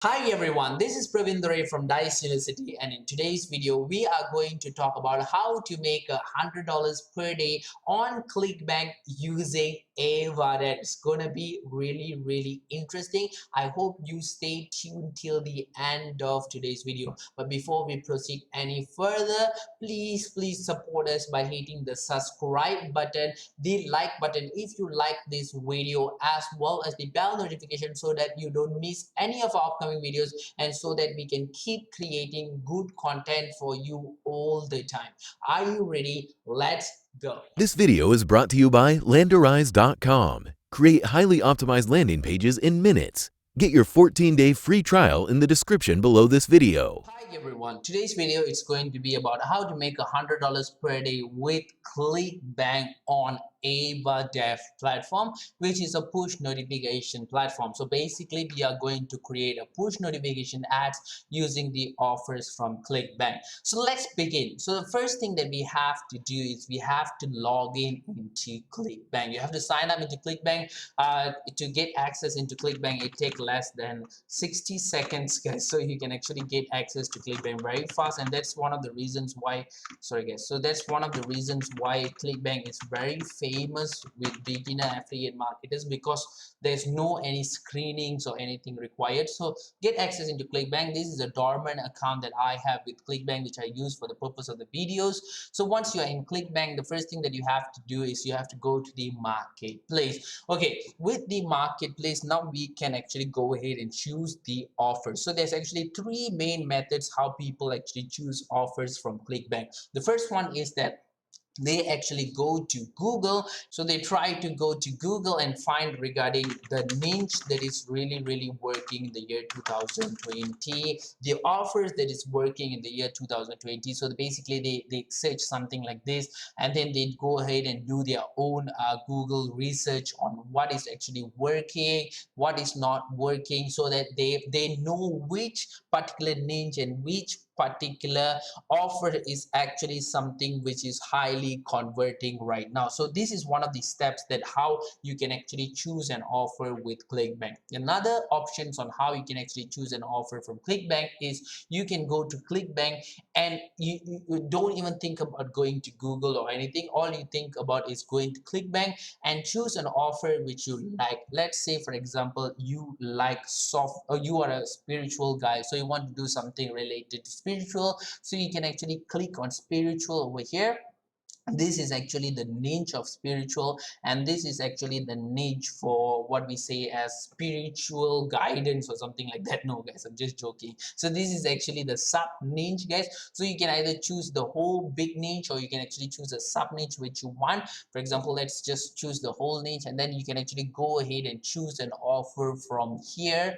Hi everyone, this is Pravindra from Dijs University, and in today's video we are going to talk about how to make $100 per day on Clickbank using EvaDav. It's gonna be really interesting. I hope you stay tuned till the end of today's video. But before we proceed any further, please support us by hitting the subscribe button, the like button if you like this video, as well as the bell notification so that you don't miss any of our upcoming videos, and so that we can keep creating good content for you all the time. Are you ready? Let's go. This video is brought to you by Landerize.com. Create highly optimized landing pages in minutes. Get your 14-day free trial in the description below this video. Hi everyone, today's video is going to be about how to make $100 per day with Clickbank on EvaDav platform, which is a push notification platform. So basically we are going to create a push notification ads using the offers from Clickbank. So let's begin. So the first thing that we have to do is we have to log in into Clickbank. You have to sign up into Clickbank. To get access into Clickbank, it takes less than 60 seconds, guys, so you can actually get access to Clickbank very fast. And that's one of the reasons why, sorry guys, so that's one of the reasons why Clickbank is very famous with beginner affiliate marketers, because there's no any screenings or anything required. So get access into Clickbank. This is a dormant account that I have with Clickbank, which I use for the purpose of the videos. So once you're in Clickbank, the first thing that you have to do is you have to go to the marketplace. Okay, with the marketplace, now we can actually go ahead and choose the offers. So there's actually three main methods how people actually choose offers from Clickbank. The first one is that they actually go to Google. So they try to go to Google and find regarding the niche that is really working in the year 2020, the offers that is working in the year 2020. So basically they search something like this, and then they go ahead and do their own Google research on what is actually working, what is not working, so that they know which particular niche and which particular offer is actually something which is highly converting right now. So this is one of the steps that how you can actually choose an offer with Clickbank. Another options on how you can actually choose an offer from Clickbank is you can go to Clickbank, and you don't even think about going to Google or anything. All you think about is going to Clickbank and choose an offer which you like. Let's say for example you like soft, or you are a spiritual guy, so you want to do something related to spiritual. So you can actually click on spiritual over here. This is actually the niche of spiritual, and this is actually the niche for what we say as spiritual guidance or something like that. No guys, I'm just joking. So this is actually the sub niche, guys. So you can either choose the whole big niche, or you can actually choose a sub niche which you want. For example, let's just choose the whole niche, and then you can actually go ahead and choose an offer from here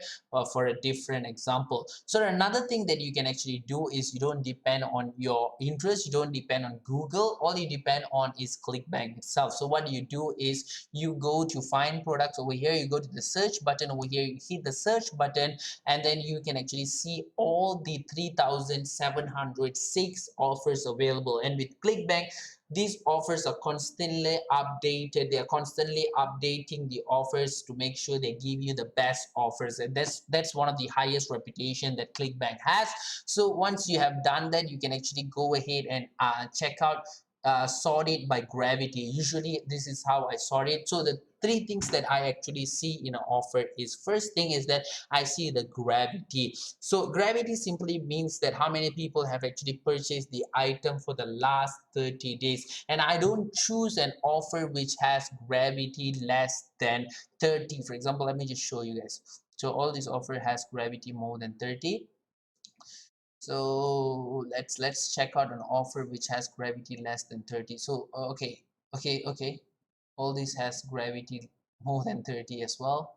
for a different example. So another thing that you can actually do is you don't depend on your interest, you don't depend on Google, all you depend on is Clickbank itself. So what you do is you go to find products over here, you go to the search button over here, you hit the search button, and then you can actually see all the 3,706 offers available. And with Clickbank, these offers are constantly updated. They are constantly updating the offers to make sure they give you the best offers, and that's one of the highest reputation that Clickbank has. So once you have done that, you can actually go ahead and check out sort it by gravity. Usually this is how I sort it. So the three things that I actually see in an offer is, first thing is that I see the gravity. So gravity simply means that how many people have actually purchased the item for the last 30 days. And I don't choose an offer which has gravity less than 30. For example, let me just show you guys. So all this offer has gravity more than 30. So let's check out an offer which has gravity less than 30. So okay, all this has gravity more than 30 as well.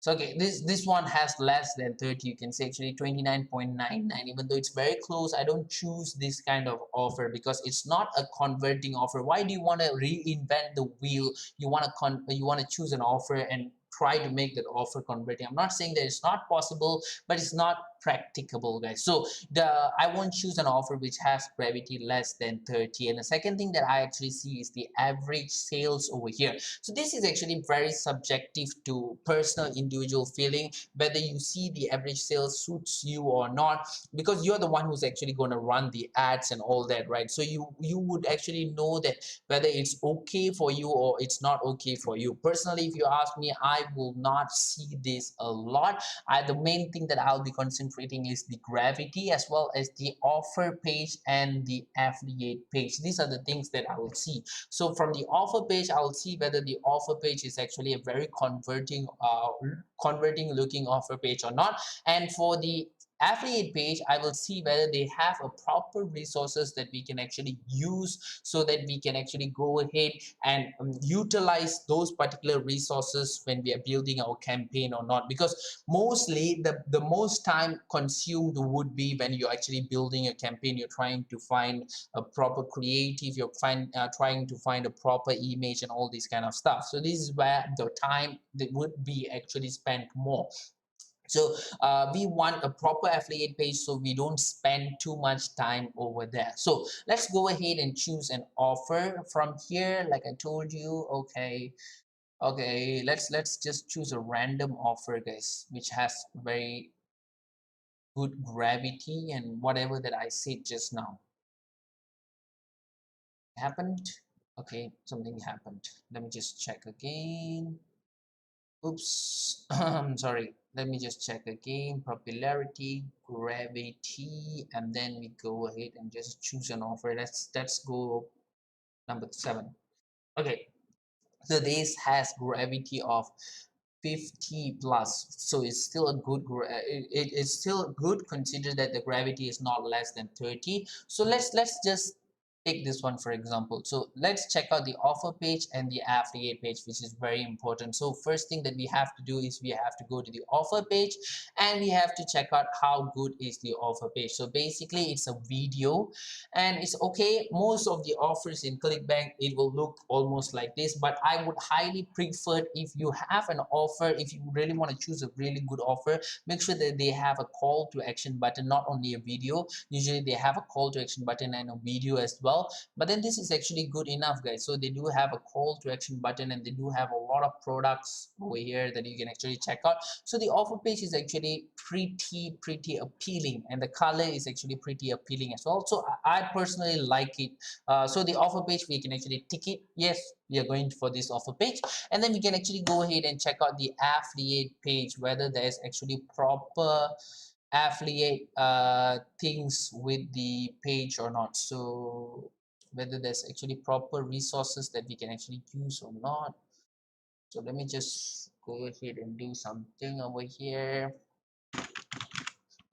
So okay, this one has less than 30. You can say actually 29.99. Even though it's very close, I don't choose this kind of offer because it's not a converting offer. Why do you want to reinvent the wheel? You want to choose an offer and try to make that offer converting. I'm not saying that it's not possible, but it's not practicable, guys. So I won't choose an offer which has gravity less than 30. And the second thing that I actually see is the average sales over here. So this is actually very subjective to personal individual feeling, whether you see the average sales suits you or not, because you're the one who's actually going to run the ads and all that, right? So you would actually know that whether it's okay for you or it's not okay for you. Personally, if you ask me, I will not see this a lot. The main thing that I'll be concentrating is the gravity as well as the offer page and the affiliate page. These are the things that I will see. So from the offer page, I'll see whether the offer page is actually a very converting looking offer page or not. And for the affiliate page, I will see whether they have a proper resources that we can actually use, so that we can actually go ahead and utilize those particular resources when we are building our campaign or not. Because mostly the most time consumed would be when you're actually building a campaign. You're trying to find a proper creative, trying to find a proper image and all this kind of stuff. So this is where the time that would be actually spent more. So we want a proper affiliate page so we don't spend too much time over there. So let's go ahead and choose an offer from here. Like I told you, okay, let's just choose a random offer, guys, which has very good gravity and whatever that I said just now happened. Okay, something happened. Let me just check again. Oops, sorry. Let me just check again. Popularity, gravity, and then we go ahead and just choose an offer. Let's go number 7. Okay, so this has gravity of 50 plus, so it's still a good it's still good consider that the gravity is not less than 30. So let's just take this one for example. So let's check out the offer page and the affiliate page, which is very important. So first thing that we have to do is we have to go to the offer page and we have to check out how good is the offer page. So basically it's a video and it's okay. Most of the offers in Clickbank, it will look almost like this, but I would highly prefer, if you have an offer, if you really want to choose a really good offer, make sure that they have a call to action button, not only a video. Usually they have a call to action button and a video as well, but then this is actually good enough, guys. So they do have a call to action button and they do have a lot of products over here that you can actually check out. So the offer page is actually pretty appealing, and the color is actually pretty appealing as well. So I personally like it. So the offer page, we can actually tick it, yes, we are going for this offer page. And then we can actually go ahead and check out the affiliate page, whether there's actually proper affiliate things with the page or not. So whether there's actually proper resources that we can actually use or not. So let me just go ahead and do something over here.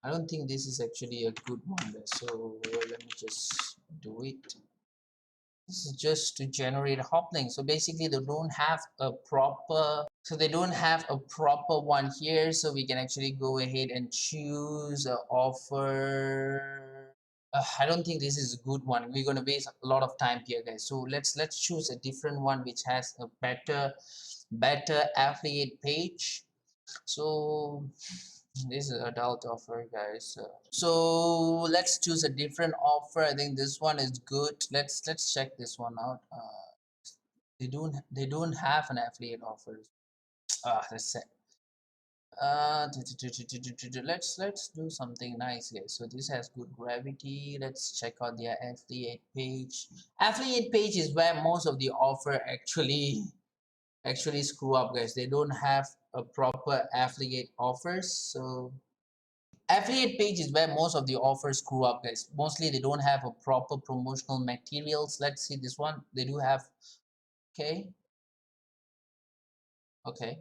I don't think this is actually a good one there. So let me just do it. This is just to generate a hop link. So basically they don't have a proper one here. So we can actually go ahead and choose an offer. I don't think this is a good one. We're going to waste a lot of time here, guys. So let's choose a different one which has a better affiliate page. So this is adult offer, guys. So let's choose a different offer. I think this one is good. Let's check this one out. They don't have an affiliate offer. Let's say let's do something nice here. So this has good gravity. Let's check out their affiliate page. Affiliate page is where most of the offer actually screw up, guys. They don't have a proper affiliate offers. So affiliate page is where most of the offers screw up, guys. Mostly they don't have a proper promotional materials. Let's see this one. They do have, okay, okay.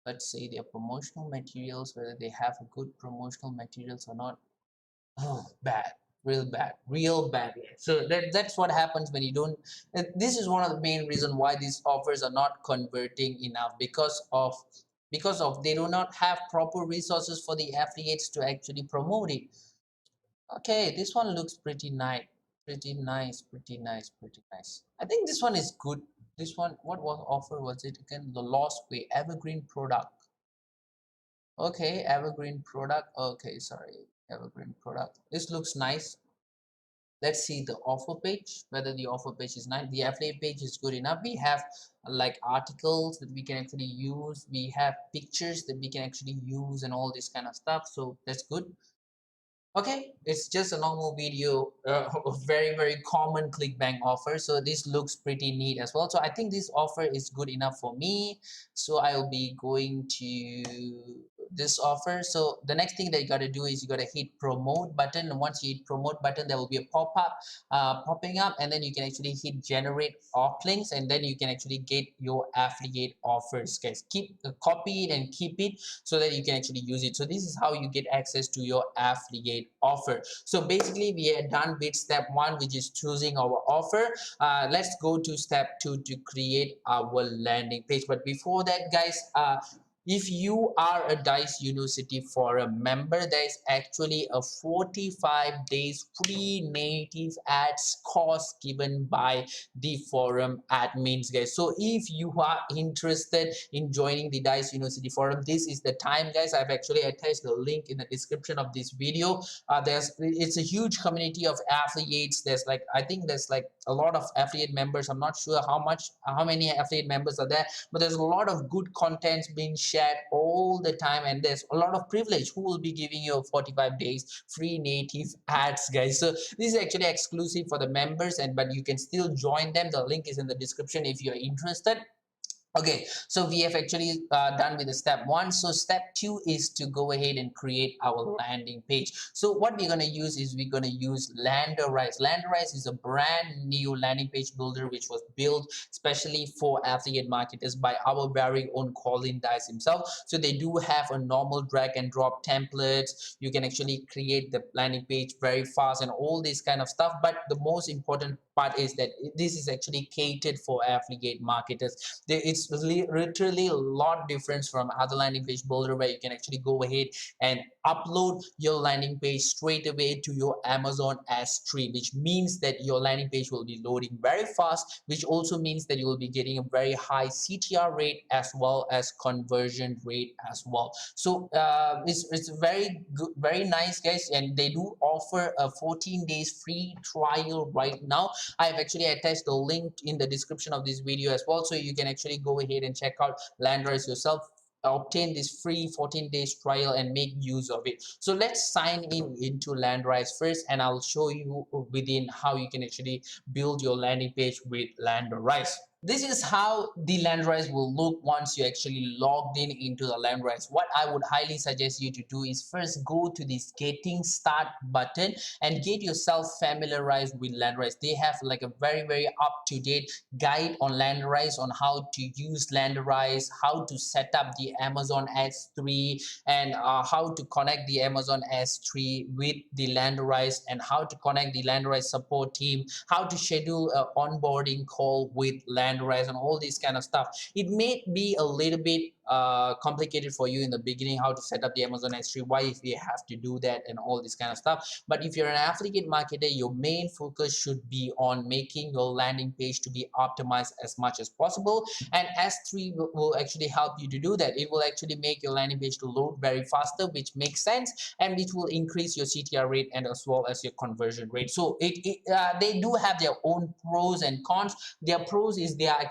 Let's see their promotional materials, whether they have a good promotional materials or not. Oh, bad, real bad. So that's what happens when you don't. This is one of the main reason why these offers are not converting enough, because of they do not have proper resources for the affiliates to actually promote it. Okay, this one looks pretty nice, pretty nice. I think this one is good. This one, what was offer was it again? The Lost Way Evergreen product. Okay, evergreen product. Okay, sorry, evergreen product. This looks nice. Let's see the offer page, whether the offer page is nice. The affiliate page is good enough. We have like articles that we can actually use. We have pictures that we can actually use and all this kind of stuff. So that's good. Okay, it's just a normal video, a very common clickbank offer. So this looks pretty neat as well. So I think this offer is good enough for me. So I'll be going to this offer. So the next thing that you got to do is you got to hit promote button. And once you hit promote button, there will be a pop-up popping up, and then you can actually hit generate opt links, and then you can actually get your affiliate offers, guys. Keep copy it and keep it so that you can actually use it. So this is how you get access to your affiliate offer. So basically we are done with step one, which is choosing our offer. Let's go to step two to create our landing page. But before that, guys, if you are a Dijs University Forum member, there is actually a 45 days free native ads course given by the forum admins, guys. So if you are interested in joining the Dijs University Forum, this is the time, guys. I've actually attached the link in the description of this video. It's a huge community of affiliates. There's like, I think there's like a lot of affiliate members. I'm not sure how many affiliate members are there, but there's a lot of good contents being shared all the time, and there's a lot of privilege who will be giving you 45 days free native ads, guys. So this is actually exclusive for the members, and but you can still join them. The link is in the description if you're interested. Okay, so we have actually done with the step one. So step two is to go ahead and create our landing page. So what we're going to use is we're going to use Landerize. Landerize is a brand new landing page builder which was built especially for affiliate marketers by our very own Colin Dijs himself. So they do have a normal drag and drop templates. You can actually create the landing page very fast and all this kind of stuff. But the most important part is that this is actually catered for affiliate marketers. It's literally a lot difference from other landing page builder where you can actually go ahead and upload your landing page straight away to your Amazon S3, which means that your landing page will be loading very fast, which also means that you will be getting a very high CTR rate as well as conversion rate as well. So it's very good, very nice, guys, and they do offer a 14 days free trial right now. I've actually attached the link in the description of this video as well, so you can actually go ahead and check out Landrise yourself, obtain this free 14 days trial and make use of it. So let's sign in into Landrise first, and I'll show you within how you can actually build your landing page with Landrise. This is how the Landrise will look once you actually logged in into the Landrise. What I would highly suggest you to do is first go to this getting start button and get yourself familiarized with Landrise. They have like a very up-to-date guide on Landrise on how to use Landrise, how to set up the Amazon S3, and how to connect the Amazon S3 with the Landrise, and how to connect the Landrise support team, how to schedule an onboarding call with Landrise, and all this kind of stuff. It may be a little bit complicated for you in the beginning, how to set up the Amazon S3, why if we have to do that and all this kind of stuff. But if you're an affiliate marketer, your main focus should be on making your landing page to be optimized as much as possible, and S3 will actually help you to do that. It will actually make your landing page to load very faster, which makes sense, and which will increase your CTR rate and as well as your conversion rate. So they do have their own pros and cons. Their pros is they are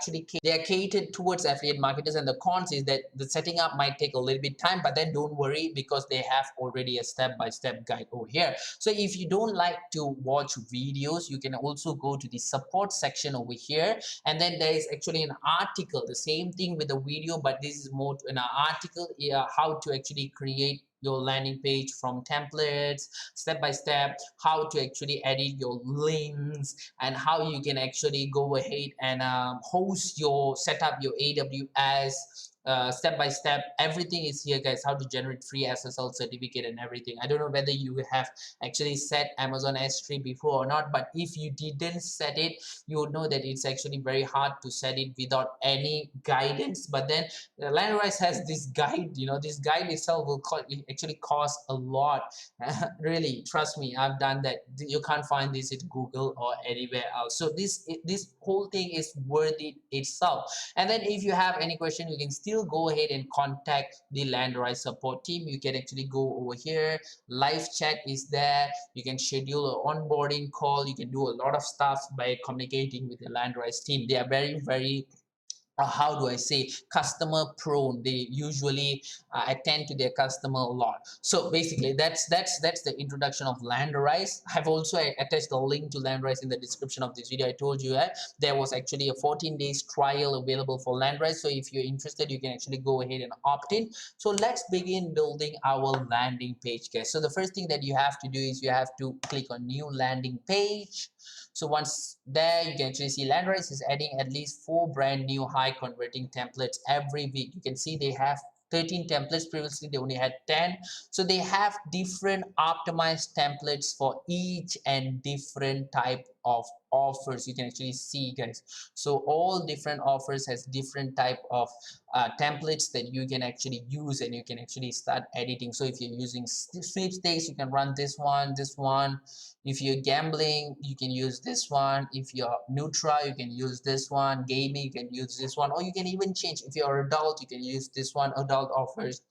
catered towards affiliate marketers, and the cons is that the setting up might take a little bit time, but then don't worry because they have already a step-by-step guide over here. So if you don't like to watch videos, you can also go to the support section over here, and then there is actually an article, the same thing with the video, but this is more an article, how to actually create your landing page from templates, step by step, how to actually edit your links, and how you can actually go ahead and set up your AWS, step by step. Everything is here, guys. How to generate free SSL certificate and everything. I don't know whether you have actually set Amazon S3 before or not, but if you didn't set it, you would know that it's actually very hard to set it without any guidance. But then Landrise has this guide. This guide itself will actually cost a lot. Really, trust me, I've done that. You can't find this at Google or anywhere else. So this whole thing is worth it itself. And then if you have any question, you can still still go ahead and contact the Landrise support team. You can actually go over here. Live chat is there. You can schedule an onboarding call. You can do a lot of stuff by communicating with the Landrise team. They are very, very how do I say, customer prone. They usually attend to their customer a lot. So basically that's the introduction of Landrise. I've also attached the link to Landrise in the description of this video. I told you that there was actually a 14 days trial available for Landrise, so if you're interested you can actually go ahead and opt in. So let's begin building our landing page, guys. So the first thing that you have to do is you have to click on new landing page. So once there, you can actually see Landrise is adding at least 4 brand new high converting templates every week. You can see they have 13 templates. Previously they only had 10. So they have different optimized templates for each and different type of offers. You can actually see, guys. So all different offers has different type of templates that you can actually use, and you can actually start editing. So if you're using sweepstakes, you can run this one, this one. If you're gambling, you can use this one. If you're neutral, you can use this one. Gaming, you can use this one. Or you can even change. If you're adult, you can use this one. Adult offers.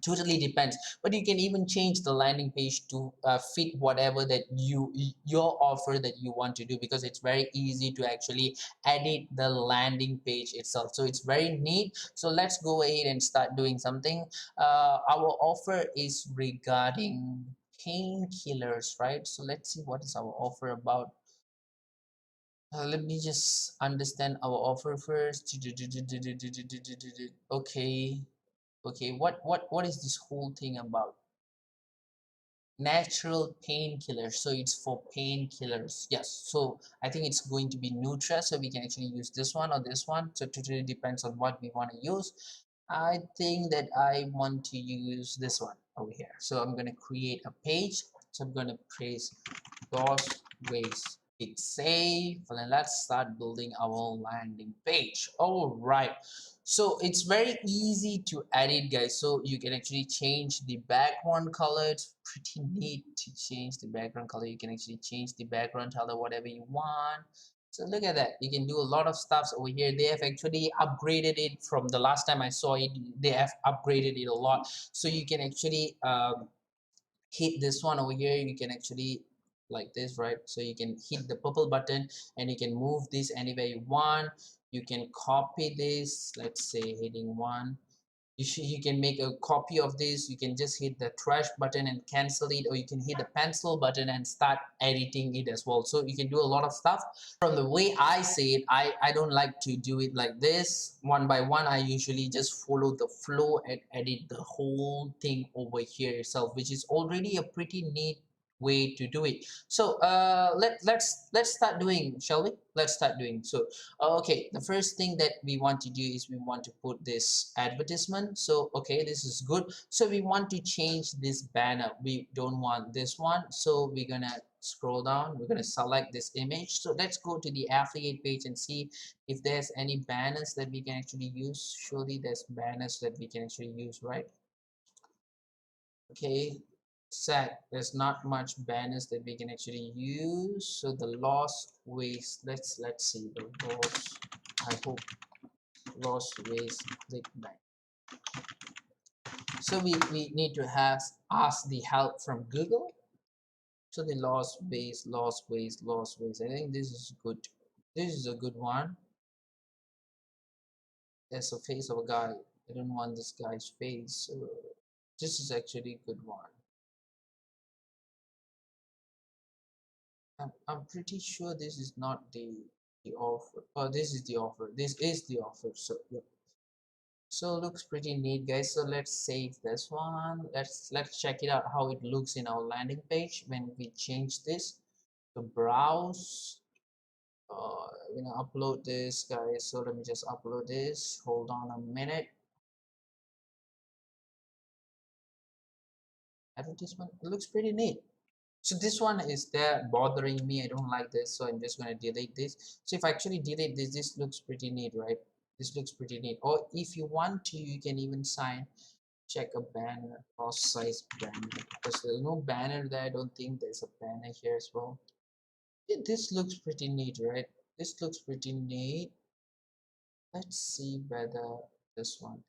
Totally depends. But you can even change the landing page to fit whatever that your offer that you want to do, because it's very easy to actually edit the landing page itself. So it's very neat. So let's go ahead and start doing something. Our offer is regarding painkillers, right? So let's see what is our offer about. Let me just understand our offer first. Okay, what is this whole thing about? Natural painkillers, so it's for painkillers. Yes, so I think it's going to be neutral, so we can actually use this one or this one. So it totally depends on what we want to use. I think that I want to use this one over here. So I'm going to create a page. So I'm going to press those ways, hit save, and let's start building our landing page. All right, so it's very easy to edit, guys. So you can actually change the background color. It's pretty neat to change the background color. You can actually change the background color whatever you want. So look at that, you can do a lot of stuffs over here. They have actually upgraded it from the last time I saw it. They have upgraded it a lot. So you can actually hit this one over here. You can actually like this, right? So you can hit the purple button and you can move this anywhere you want. You can copy this, let's say heading 1. You can make a copy of this. You can just hit the trash button and cancel it, or you can hit the pencil button and start editing it as well. So you can do a lot of stuff. From the way I say it, I don't like to do it like this one by one. I usually just follow the flow and edit the whole thing over here itself, which is already a pretty neat way to do it. So let's start doing, shall we? Let's start doing. So okay, the first thing that we want to do is we want to put this advertisement. So okay, this is good. So we want to change this banner. We don't want this one, so we're gonna scroll down. We're gonna select this image. So let's go to the affiliate page and see if there's any banners that we can actually use. Surely there's banners that we can actually use, right? Okay, sad, there's not much banners that we can actually use. So the loss waste, let's see the loss, I hope loss waste clickbank. So we need to have ask the help from Google. So the loss waste, loss waste, loss waste, I think this is good. This is a good one. There's a face of a guy. I don't want this guy's face. So this is actually a good one. I'm pretty sure this is not the offer. Oh, this is the offer. This is the offer. So yeah. So looks pretty neat, guys. So let's save this one. Let's check it out how it looks in our landing page when we change this. So browse. I'm gonna upload this, guys. So let me just upload this. Hold on a minute. Advertisement. It looks pretty neat. So this one is there bothering me. I don't like this, so I'm just going to delete this. So if I actually delete this, this looks pretty neat, right? This looks pretty neat. Or if you want to, you can even check a banner, cross size banner, because there's no banner there. I don't think there's a banner here as well. Yeah, this looks pretty neat, right? This looks pretty neat. Let's see whether this one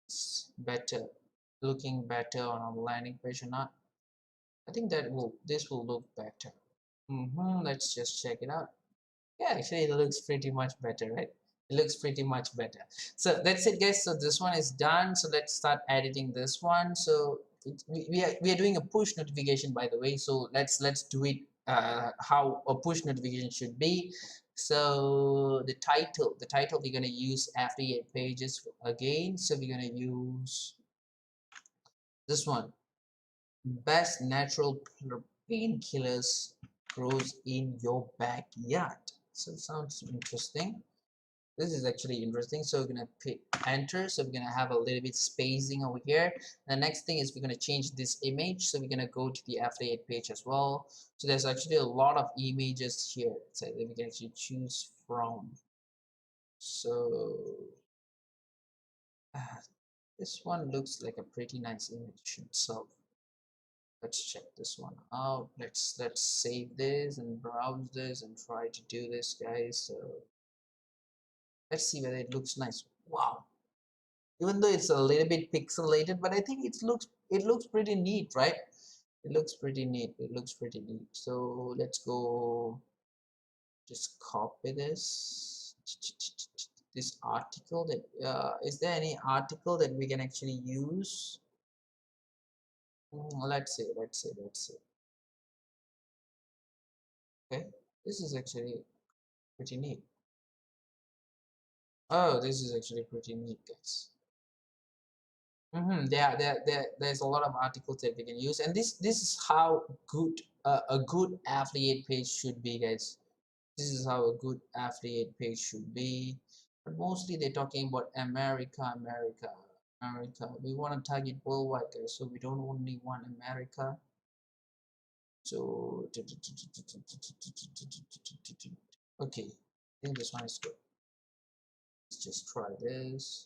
is better, looking better on our landing page or not. I think this will look better. Let's just check it out. Yeah, actually it looks pretty much better, right? It looks pretty much better. So that's it, guys. So this one is done. So let's start editing this one. So we are doing a push notification, by the way. So let's do it how a push notification should be. So the title we're gonna use affiliate pages again. So we're gonna use this one: best natural painkillers grows in your backyard. So it sounds interesting. This is actually interesting. So we're gonna pick enter. So we're gonna have a little bit spacing over here. The next thing is we're gonna change this image. So we're gonna go to the affiliate page as well. So there's actually a lot of images here. So that we can actually choose from. So this one looks like a pretty nice image itself. Let's check this one out. Let's save this and browse this and try to do this, guys. So let's see whether it looks nice. Wow, even though it's a little bit pixelated, but I think it looks pretty neat, right? It looks pretty neat. It looks pretty neat. So let's go, just copy this article. That is there any article that we can actually use? Let's see. Okay, this is actually pretty neat. Oh, this is actually pretty neat, guys. There's a lot of articles that we can use, and this is how good a good affiliate page should be, guys. This is how a good affiliate page should be. But mostly they're talking about America. We want to target worldwide, guys, so we don't only want America. So okay, I think this one is good. Let's just try this.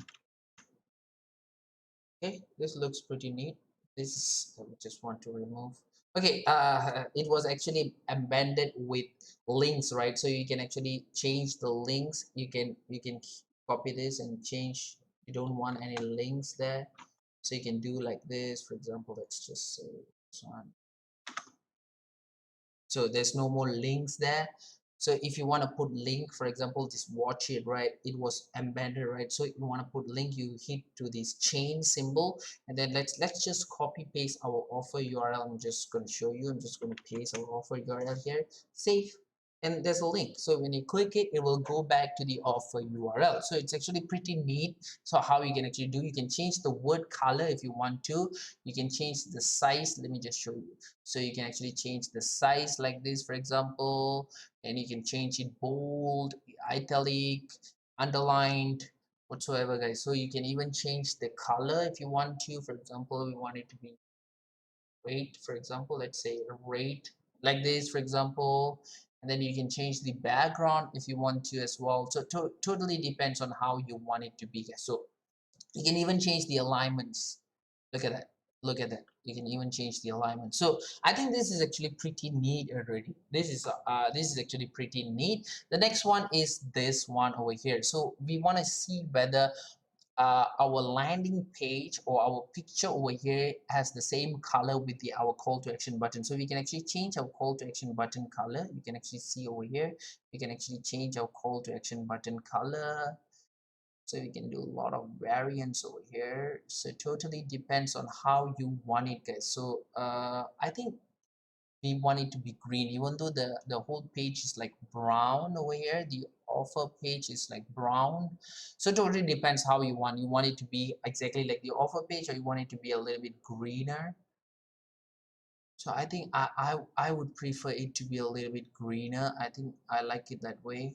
Okay, this looks pretty neat. This is, I just want to remove. Okay, it was actually embedded with links, right? So you can actually change the links. You can copy this and change. You don't want any links there, so you can do like this. For example, let's just say this one. So there's no more links there. So if you want to put link, for example, just watch it, right? It was embedded, right? So if you want to put link, you hit to this chain symbol, and then let's just copy paste our offer URL. I'm just going to show you. I'm just going to paste our offer URL here, save, and there's a link. So when you click it, it will go back to the offer URL. So it's actually pretty neat. So how you can actually do, you can change the word color if you want to. You can change the size. Let me just show you. So you can actually change the size like this, for example, and you can change it bold, italic, underlined, whatsoever, guys. So you can even change the color if you want to. For example, we want it to be rate, for example, let's say a rate like this, for example, and then you can change the background if you want to as well. So totally depends on how you want it to be, guys. So you can even change the alignments. Look at that. Look at that. You can even change the alignment. So I think this is actually pretty neat already. This is actually pretty neat. The next one is this one over here. So we want to see whether our landing page or our picture over here has the same color with our call to action button. So we can actually change our call to action button color. You can actually see over here. We can actually change our call to action button color. So we can do a lot of variants over here. So it totally depends on how you want it, guys. So I think we want it to be green, even though the whole page is like brown over here. The offer page is like brown. So it totally depends how you want it to be exactly like the offer page, or you want it to be a little bit greener. So I think I would prefer it to be a little bit greener. I think I like it that way.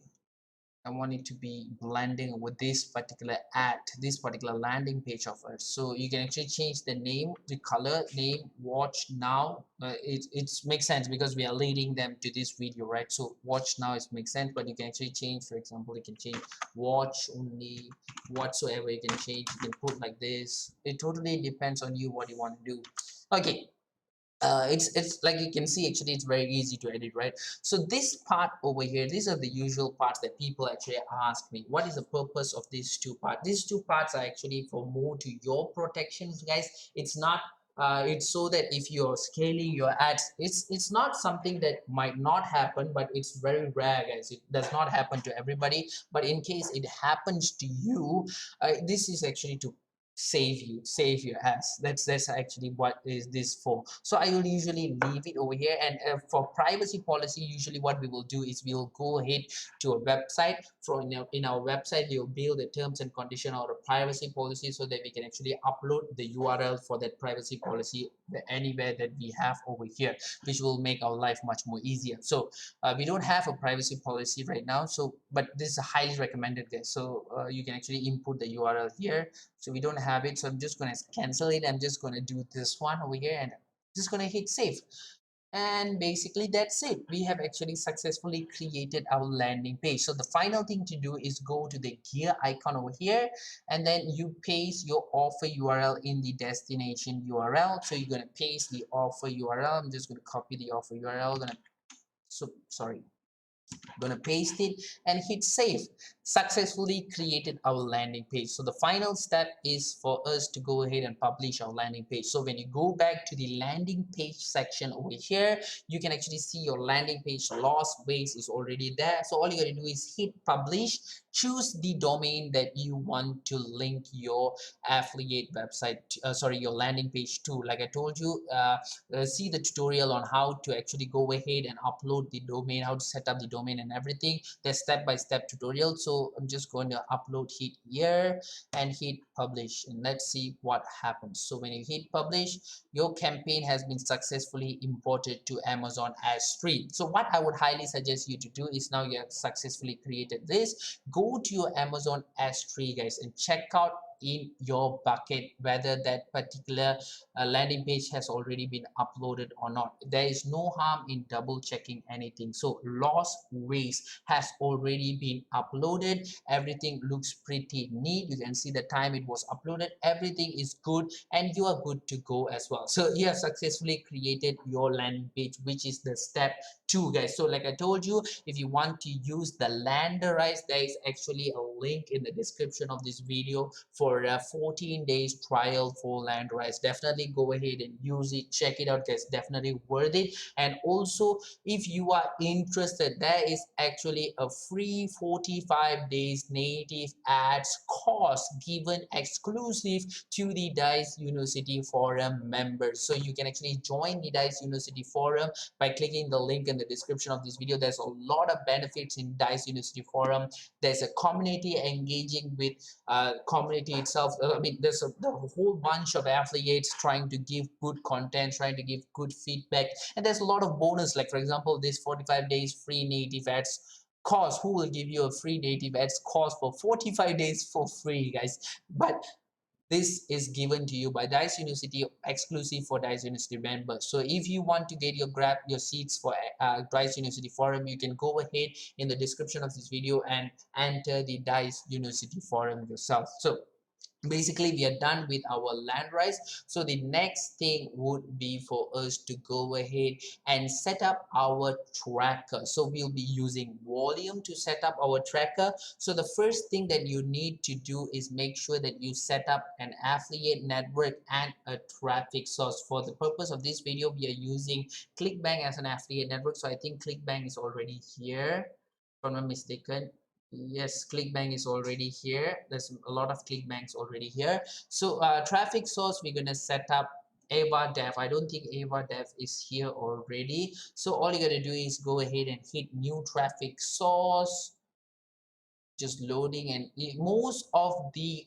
I want it to be blending with this particular ad, this particular landing page of ours. So you can actually change the name, the color, name, watch now. It makes sense because we are leading them to this video, right? So watch now is makes sense, but you can actually change, for example, you can change watch only, whatsoever you can change. You can put like this. It totally depends on you what you want to do. Okay, it's like you can see, actually it's very easy to edit, right? So this part over here, these are the usual parts that people actually ask me, what is the purpose of these two parts? These two parts are actually for more to your protections, guys. It's not it's so that if you're scaling your ads, it's not something that might not happen, but it's very rare, guys. It does not happen to everybody, but in case it happens to you, this is actually to save your ass. That's actually what is this for. So I will usually leave it over here, and for privacy policy, usually what we will do is we'll go ahead to a website. From in our website, we'll build the terms and condition or a privacy policy, so that we can actually upload the URL for that privacy policy anywhere that we have over here, which will make our life much more easier. So we don't have a privacy policy right now, so but this is highly recommended, guys. So you can actually input the URL here. So we don't have it, so I'm just going to cancel it. I'm just going to do this one over here, and just going to hit save. And basically that's it. We have actually successfully created our landing page. So the final thing to do is go to the gear icon over here, and then you paste your offer URL in the destination URL. So you're going to paste the offer URL. I'm just going to copy the offer URL. Gonna paste it and hit save. Successfully created our landing page. So the final step is for us to go ahead and publish our landing page. So when you go back to the landing page section over here, you can actually see your landing page lost base is already there. So all you gotta do is hit publish, choose the domain that you want to link your affiliate website your landing page to. Like I told you, see the tutorial on how to actually go ahead and upload the domain, how to set up the domain and everything. There's step-by-step tutorial. So I'm just going to upload it here and hit publish, and let's see what happens. So when you hit publish, your campaign has been successfully imported to Amazon S3. So what I would highly suggest you to do is, now you have successfully created this, go to your Amazon S3, guys, and check out in your bucket whether that particular landing page has already been uploaded or not. There is no harm in double checking anything. So lost waste has already been uploaded. Everything looks pretty neat. You can see the time it was uploaded. Everything is good, and you are good to go as well. So you have successfully created your landing page, which is the step 2, guys. So like I told you, if you want to use the Landerize, there is actually a link in the description of this video for a 14 days trial for Landerize. Definitely go ahead and use it, check it out, guys. Definitely worth it. And also, if you are interested, there is actually a free 45 days native ads course given exclusive to the Dijs University Forum members. So you can actually join the Dijs University Forum by clicking the link in the description of this video. There's a lot of benefits in Dijs University Forum. There's a community engaging with community itself. I mean, there's a whole bunch of affiliates trying to give good content, trying to give good feedback, and there's a lot of bonus. Like for example, this 45 days free native ads course. Who will give you a free native ads course for 45 days for free, guys? But this is given to you by Dijs University, exclusive for Dijs University members. So if you want to get grab your seats for Dijs University Forum, you can go ahead in the description of this video and enter the Dijs University Forum yourself. So basically we are done with our Landerize. So the next thing would be for us to go ahead and set up our tracker. So we'll be using volume to set up our tracker. So the first thing that you need to do is make sure that you set up an affiliate network and a traffic source. For the purpose of this video, we are using Clickbank as an affiliate network. So I think Clickbank is already here, if I'm not mistaken. Yes, Clickbank is already here. There's a lot of Clickbanks already here. So traffic source, we're gonna set up EvaDav. I don't think EvaDav is here already. So all you gotta do is go ahead and hit new traffic source, just loading, and most of the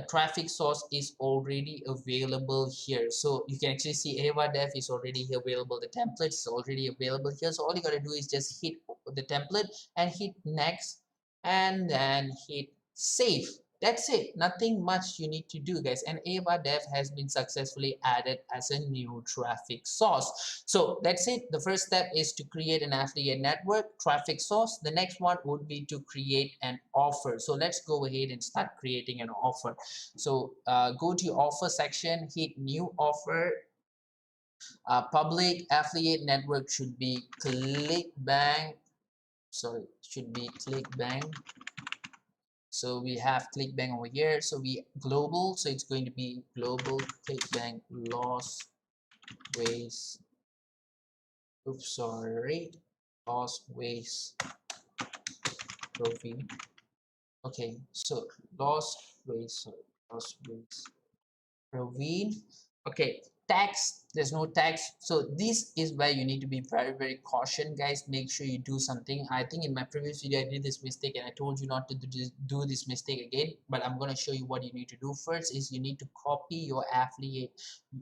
traffic source is already available here. So you can actually see EvaDev is already available. The template is already available here. So all you gotta do is just hit the template and hit next, and then hit save. That's it. Nothing much you need to do, guys. And EvaDev has been successfully added as a new traffic source. So that's it. The first step is to create an affiliate network, traffic source. The next one would be to create an offer. So let's go ahead and start creating an offer. So go to your offer section, hit new offer, Public affiliate network should be Clickbank. Sorry, should be Clickbank. So we have Clickbank over here. So we global. So it's going to be global Clickbank loss waste. Oops, sorry. Loss waste profit. Okay, so loss waste. Sorry, loss waste profit. Okay, tax, there's no tax. So this is where you need to be very caution, guys. Make sure you do something. I think in my previous video I did this mistake and I told you not to do this mistake again, but I'm going to show you what you need to do. First is you need to copy your affiliate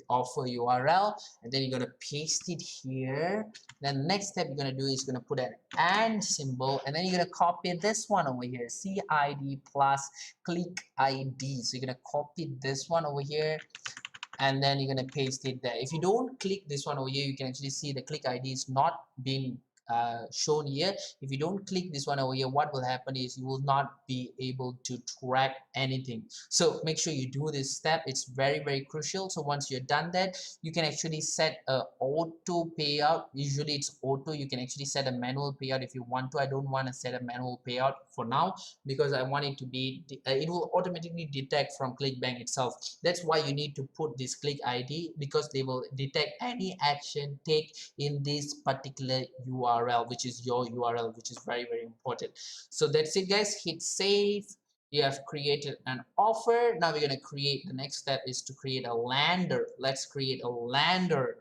offer URL, and then you're going to paste it here. Then next step you're going to do is going to put an and symbol, and then you're going to copy this one over here, CID plus click ID. So you're going to copy this one over here, and then you're going to paste it there. If you don't click this one over here, you can actually see the click ID is not being shown here. If you don't click this one over here, what will happen is you will not be able to track anything. So make sure you do this step. It's very crucial. So once you're done that, you can actually set a auto payout. Usually it's auto. You can actually set a manual payout if you want to. I don't want to set a manual payout for now because I want it to be it will automatically detect from Clickbank itself. That's why you need to put this click ID, because they will detect any action take in this particular URL, which is your URL, which is very important. So that's it, guys. Hit save. You have created an offer. Now we're going to create, the next step is to create a lander. Let's create a lander.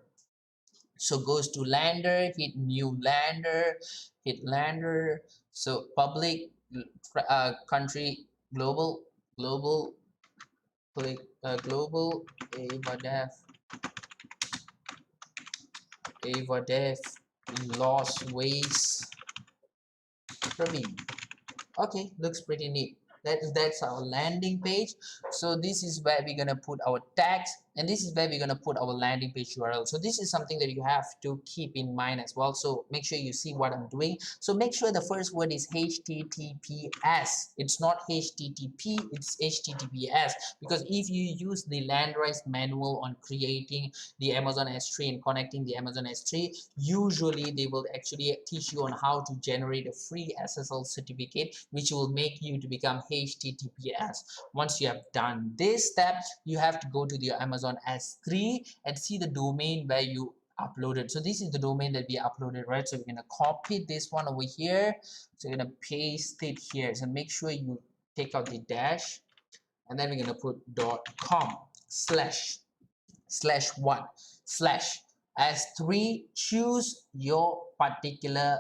So goes to lander, hit new lander, hit lander. So public, country, global, click global, EvaDav loss waste profit. Okay, looks pretty neat. That's our landing page. So this is where we're gonna put our tags, and this is where we're gonna put our landing page URL. So this is something that you have to keep in mind as well. So make sure you see what I'm doing. So make sure the first word is HTTPS. It's not HTTP, it's HTTPS, because if you use the landerized manual on creating the Amazon S3 and connecting the Amazon S3, usually they will actually teach you on how to generate a free SSL certificate, which will make you to become HTTPS. Once you have done this step, you have to go to the Amazon S3 and see the domain where you uploaded. So this is the domain that we uploaded, right? So we're going to copy this one over here. So we're going to paste it here. So make sure you take out the dash, and then we're going to put .com slash one slash S3. Choose your particular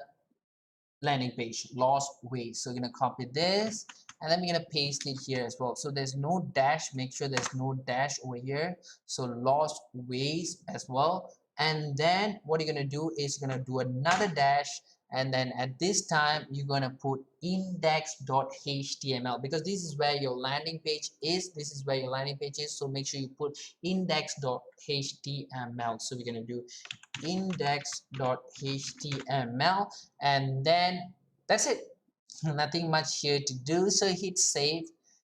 landing page, lost waste. So we're going to copy this, and then we're going to paste it here as well. So there's no dash, make sure there's no dash over here. So lost waste as well. And then what you're going to do is you're going to do another dash, and then at this time you're going to put index.html, because this is where your landing page is. This is where your landing page is. So make sure you put index.html. So we're going to do index.html, and then that's it. Nothing much here to do. So hit save,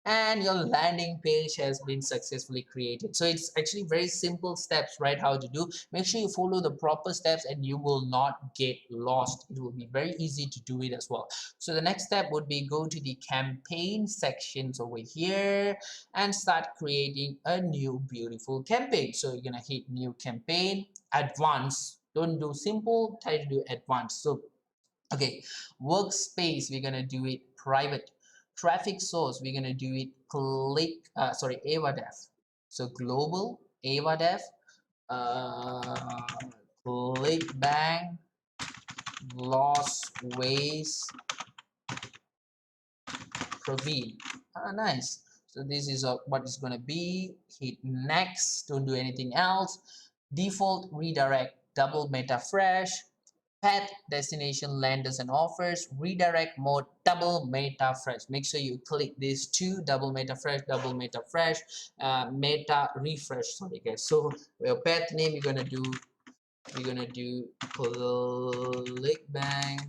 and your landing page has been successfully created. So it's actually very simple steps, right? How to do. Make sure you follow the proper steps and you will not get lost. It will be very easy to do it as well. So the next step would be go to the campaign sections over here and start creating a new beautiful campaign. So you're gonna hit new campaign, advanced. Don't do simple, try to do advanced. So okay, workspace, we're gonna do it private. Traffic source, we're gonna do it EvaDav. So global EvaDav, Clickbank loss waste profit. Nice. So this is what it's gonna be. Hit next. Don't do anything else. Default redirect double meta fresh. Path, destination, landers and offers, redirect mode, double meta fresh. Make sure you click these two, double meta fresh, meta refresh. Sorry guys. So your path name we're gonna do Clickbank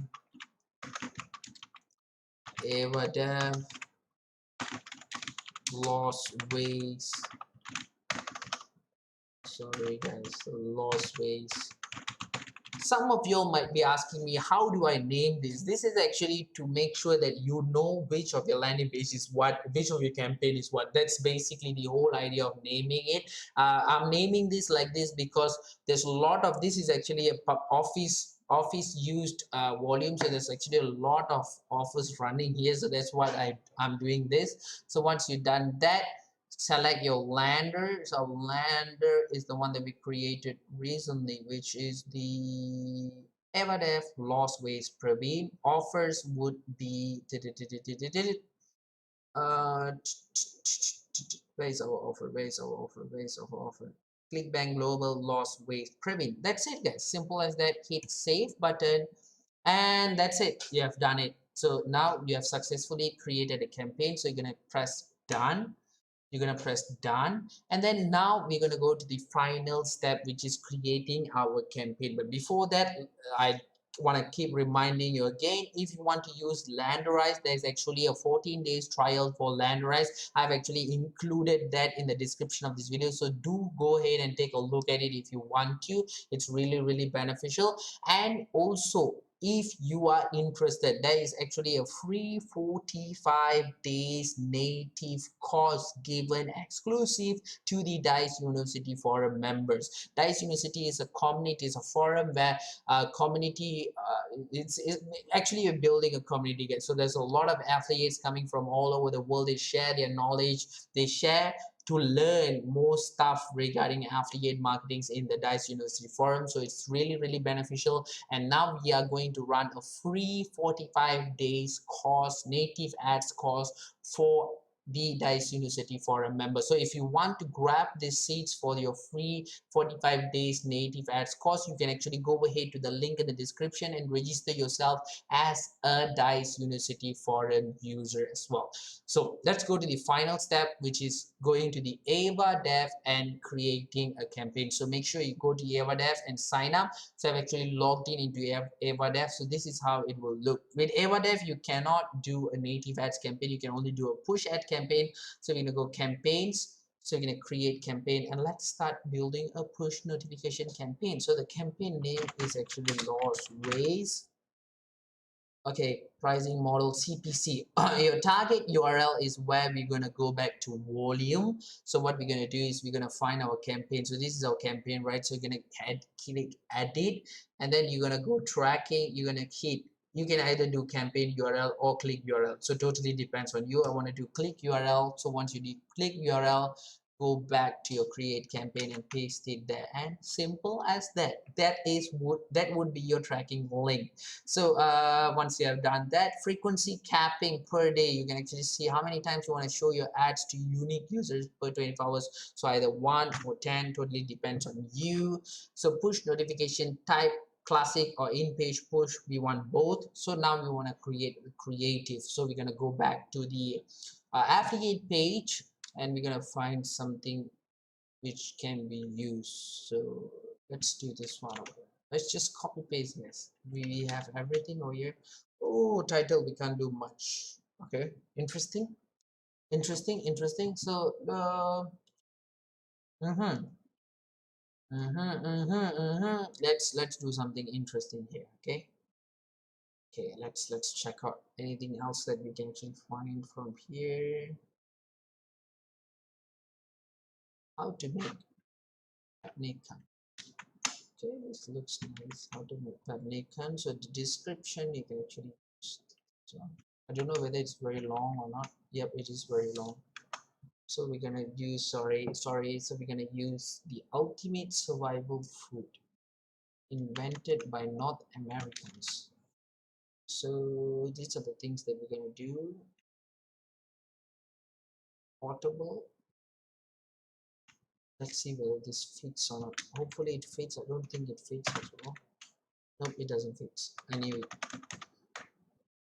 EvaDav loss waste sorry guys, Las Vegas. Some of you might be asking me, how do I name this? This is actually to make sure that you know which of your landing page is what, which of your campaign is what. That's basically the whole idea of naming it. I'm naming this like this because there's a lot of, this is actually a office used volume, so there's actually a lot of offers running here, so that's what I'm doing this. So once you've done that, select your lander. So lander is the one that we created recently, which is the EvaDav loss waste per beam. Offers would be where's our offer, Clickbank global loss waste per beam. That's it guys, simple as that. Hit save button and that's it, you have done it. So now you have successfully created a campaign, so you're gonna press done. You're going to press done, and then now we're going to go to the final step, which is creating our campaign. But before that, I want to keep reminding you again, if you want to use Landerize, there's actually a 14 days trial for Landerize. I've actually included that in the description of this video, so do go ahead and take a look at it if you want to. It's really beneficial. And also, if you are interested, there is actually a free 45 days native course given exclusive to the Dijs University forum members. Dijs University is a community, is a forum where community, it's actually you're building a community. So there's a lot of affiliates coming from all over the world. They share their knowledge, they share to learn more stuff regarding affiliate marketing in the Dijs University forum. So it's really beneficial. And now we are going to run a free 45 days course, native ads course for the Dijs University forum member. So if you want to grab these seats for your free 45 days native ads course, you can actually go ahead to the link in the description and register yourself as a Dijs University forum user as well. So let's go to the final step, which is going to the EvaDav and creating a campaign. So make sure you go to EvaDav and sign up. So I've actually logged in into EvaDav. So this is how it will look. With EvaDav, you cannot do a native ads campaign. You can only do a push ad campaign. So we're going to go campaigns. So you're going to create campaign, and let's start building a push notification campaign. So the campaign name is actually Lost Ways. Okay, pricing model CPC. Your target URL is where we're going to go back to volume. So what we're going to do is we're going to find our campaign. So this is our campaign, right? So you're going to click edit, and then you're going to go tracking. You're going to hit, you can either do campaign URL or click URL. So totally depends on you. I want to do click URL. So once you do click URL, go back to your create campaign and paste it there, and simple as that. That would be your tracking link. So once you have done that, frequency capping per day, you can actually see how many times you want to show your ads to unique users per 24 hours. So either 1 or 10, totally depends on you. So push notification type, classic or in-page push, we want both. So now we want to create a creative. So we're going to go back to the affiliate page, and we're going to find something which can be used. So let's do this one. Let's just copy paste this. We have everything over here. Oh, title, we can't do much. Okay, interesting. So let's do something interesting here. Okay, let's check out anything else that we can actually find from here. How to make okay, this looks nice. How to make that. So the description you can actually use this one. I don't know whether it's very long or not. Yep, it is very long. So we're gonna use so we're gonna use the ultimate survival food invented by North Americans. So these are the things that we're gonna do. Portable. Let's see whether this fits or not. Hopefully it fits. I don't think it fits as well. Nope, it doesn't fit. Anyway,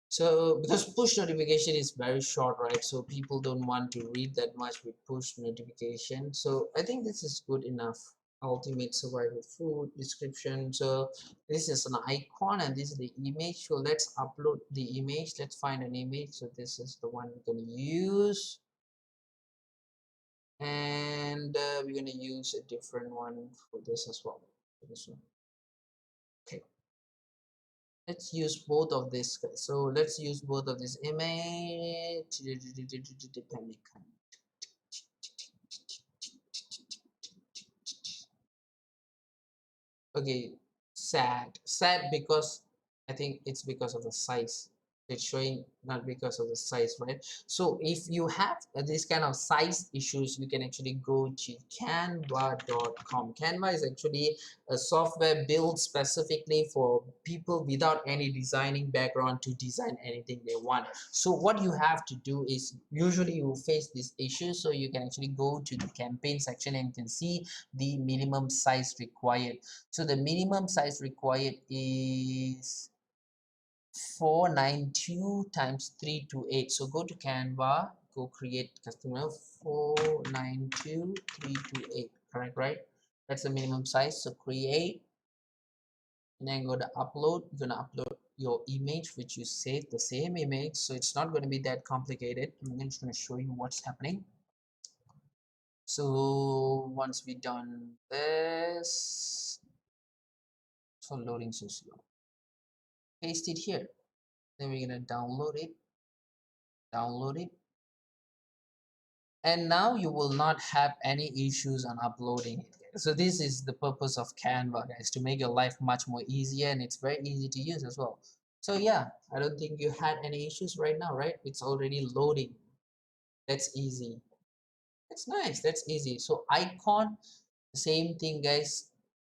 so because push notification is very short, right? So people don't want to read that much with push notification. So I think this is good enough. Ultimate survival food description. So this is an icon, and this is the image. So let's upload the image. Let's find an image. So this is the one we're going to use. and we're going to use a different one for this as well, for this one. Okay, let's use both of this guys. So let's use both of this image depending. Okay, sad because I think it's because of the size. It's showing not because of the size, right? So if you have this kind of size issues, you can actually go to canva.com. Canva is actually a software built specifically for people without any designing background to design anything they want. So what you have to do is, usually you face this issue, so you can actually go to the campaign section and you can see the minimum size required. So the minimum size required is 492 times 328. So go to Canva, go create customer 492 328. Correct, right? That's the minimum size. So create, and then go to upload. You're gonna upload your image which you saved, the same image. So it's not going to be that complicated. I'm just going to show you what's happening. So once we done this, so loading so slow. Paste it here. Then we're gonna download it, and now you will not have any issues on uploading it. So this is the purpose of Canva, guys, to make your life much more easier, and it's very easy to use as well. So yeah, I don't think you had any issues right now, right? It's already loading. That's easy. That's nice. That's easy. So icon, same thing, guys.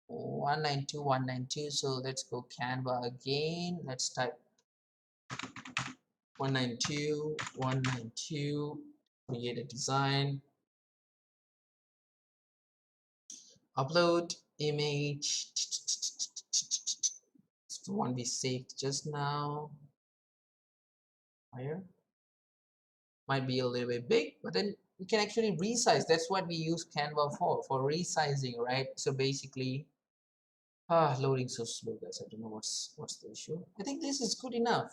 192 192. So let's go Canva again. Let's type 192 192. Create a design, upload image. It's the one we saved just now. Higher, might be a little bit big, but then we can actually resize. That's what we use Canva for resizing, right? So basically, loading so slow, guys. I don't know what's the issue. I think this is good enough,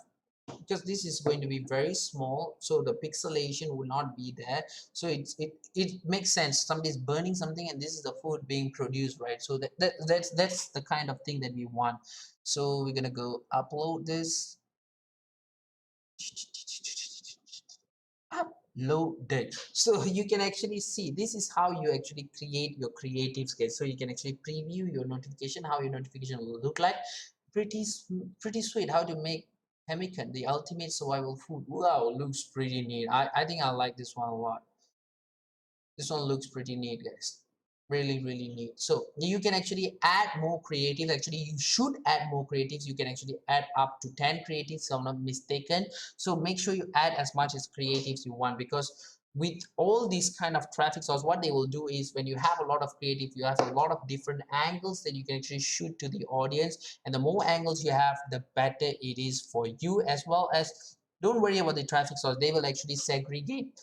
because this is going to be very small, so the pixelation will not be there. So it makes sense. Somebody's burning something and this is the food being produced, right? So that's the kind of thing that we want. So we're gonna go upload this. Uploaded. So you can actually see, this is how you actually create your creative sketch. So you can actually preview your notification, how your notification will look like. Pretty sweet. How to make pemmican, the ultimate survival food. Wow, looks pretty neat. I think I like this one a lot. This one looks pretty neat, guys. Really neat. So you can actually add more creatives. Actually, you should add more creatives. You can actually add up to 10 creatives, if I'm not mistaken. So make sure you add as much as creatives you want, because with all these kind of traffic source, what they will do is, when you have a lot of creative, you have a lot of different angles that you can actually shoot to the audience, and the more angles you have, the better it is for you, as well as, don't worry about the traffic source. They will actually segregate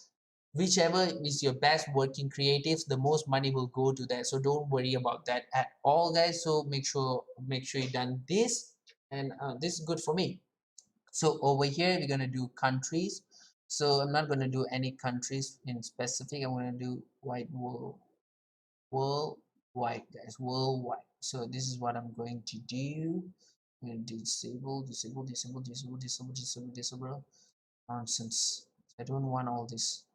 whichever is your best working creatives. The most money will go to that, so don't worry about that at all, guys. So make sure you done this, and this is good for me. So over here we're going to do countries. So I'm not going to do any countries in specific. I'm going to do worldwide, guys, worldwide. So this is what I'm going to do. I'm going to disable. Nonsense. I don't want all this.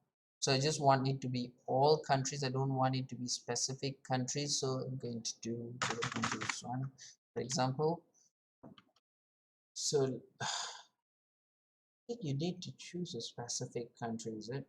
So I just want it to be all countries. I don't want it to be specific countries. So I'm going to do this one, for example. So I think you need to choose a specific country, is it?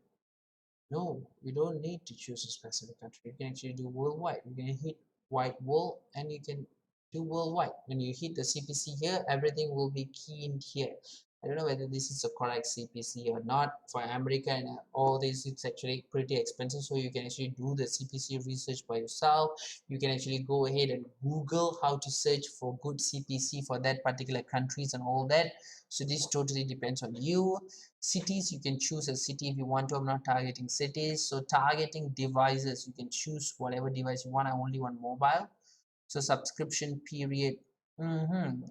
No, you don't need to choose a specific country. You can actually do worldwide. You can hit white world and you can do worldwide. When you hit the CPC here, everything will be keyed here. I don't know whether this is a correct CPC or not. For America and all this, it's actually pretty expensive. So you can actually do the CPC research by yourself. You can actually go ahead and Google how to search for good CPC for that particular countries and all that. So this totally depends on you. Cities, you can choose a city if you want to. I'm not targeting cities. So targeting devices, you can choose whatever device you want. I only want mobile. So subscription period, Mm-hmm.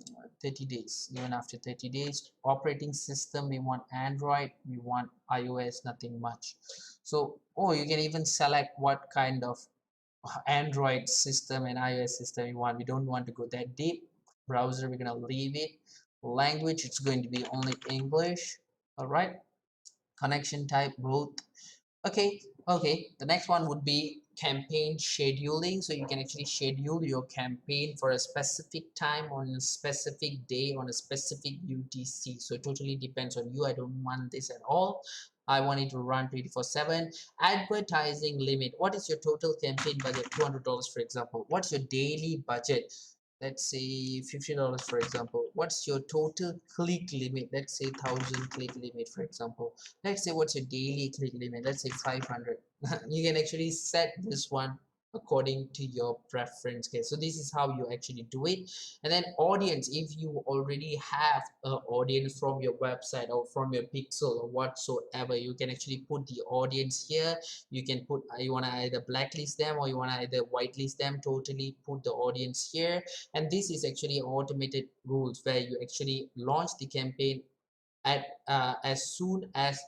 30 days. Even after 30 days, operating system, we want Android, we want iOS, nothing much. So, oh, you can even select what kind of Android system and iOS system you want. We don't want to go that deep. Browser, we're gonna leave it. Language, it's going to be only English. All right. Connection type, both. Okay, the next one would be campaign scheduling. So you can actually schedule your campaign for a specific time on a specific day on a specific UTC. So it totally depends on you. I don't want this at all. I want it to run 24/7. Advertising limit. What is your total campaign budget? $200, for example. What's your daily budget? Let's say $50, for example. What's your total click limit? Let's say 1,000 click limit, for example. Let's say what's your daily click limit? Let's say 500. You can actually set this one according to your preference. Okay, so this is how you actually do it. And then audience, if you already have an audience from your website or from your pixel or whatsoever, you can actually put the audience here. You can put, you want to either blacklist them or you want to either whitelist them. Totally put the audience here. And this is actually automated rules where you actually launch the campaign at as soon as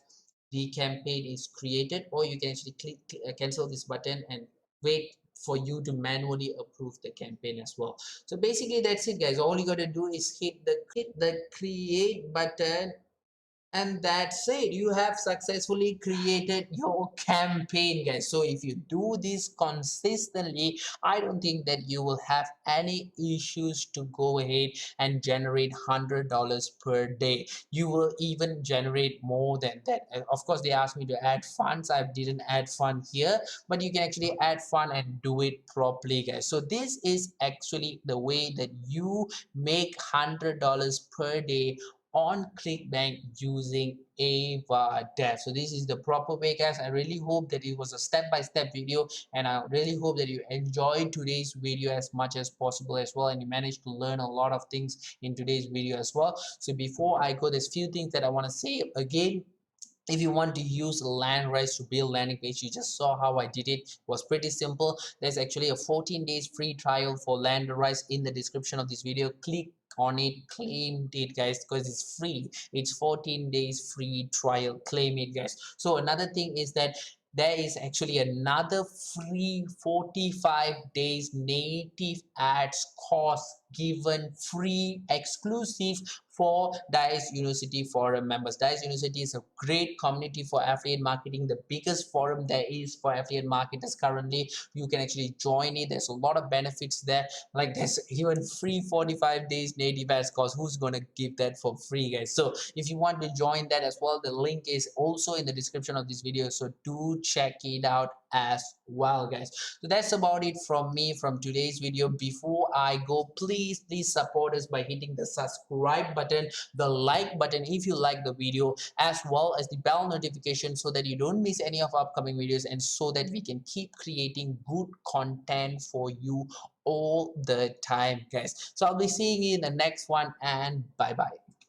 the campaign is created, or you can actually click cancel this button and wait for you to manually approve the campaign as well. So basically that's it, guys. All you got to do is hit the create button, and that's it. You have successfully created your campaign, guys. So if you do this consistently, I don't think that you will have any issues to go ahead and generate $100 per day. You will even generate more than that. And of course, they asked me to add funds. I didn't add fund here, but you can actually add fund and do it properly, guys. So this is actually the way that you make $100 per day on Clickbank using EvaDav. So this is the proper way, guys. I really hope that it was a step-by-step video, and I really hope that you enjoyed today's video as much as possible as well, and you managed to learn a lot of things in today's video as well. So before I go, there's few things that I want to say again. If you want to use Landrise to build landing page, you just saw how I did it was pretty simple. There's actually a 14 days free trial for Landrise in the description of this video. Click on it, claim it, guys, because it's free. It's 14 days free trial. Claim it, guys. So another thing is that there is actually another free 45 days native ads course given free exclusive for Dijs University forum members. Dijs University is a great community for affiliate marketing, the biggest forum there is for affiliate marketers currently. You can actually join it. There's a lot of benefits there. Like there's even free 45 days native ads course. Who's gonna give that for free, guys? So if you want to join that as well, the link is also in the description of this video. So do check it out as well, guys. So that's about it from me from today's video. Before I go, please support us by hitting the subscribe button, the like button if you like the video, as well as the bell notification so that you don't miss any of our upcoming videos, and so that we can keep creating good content for you all the time, guys. So I'll be seeing you in the next one, and bye bye.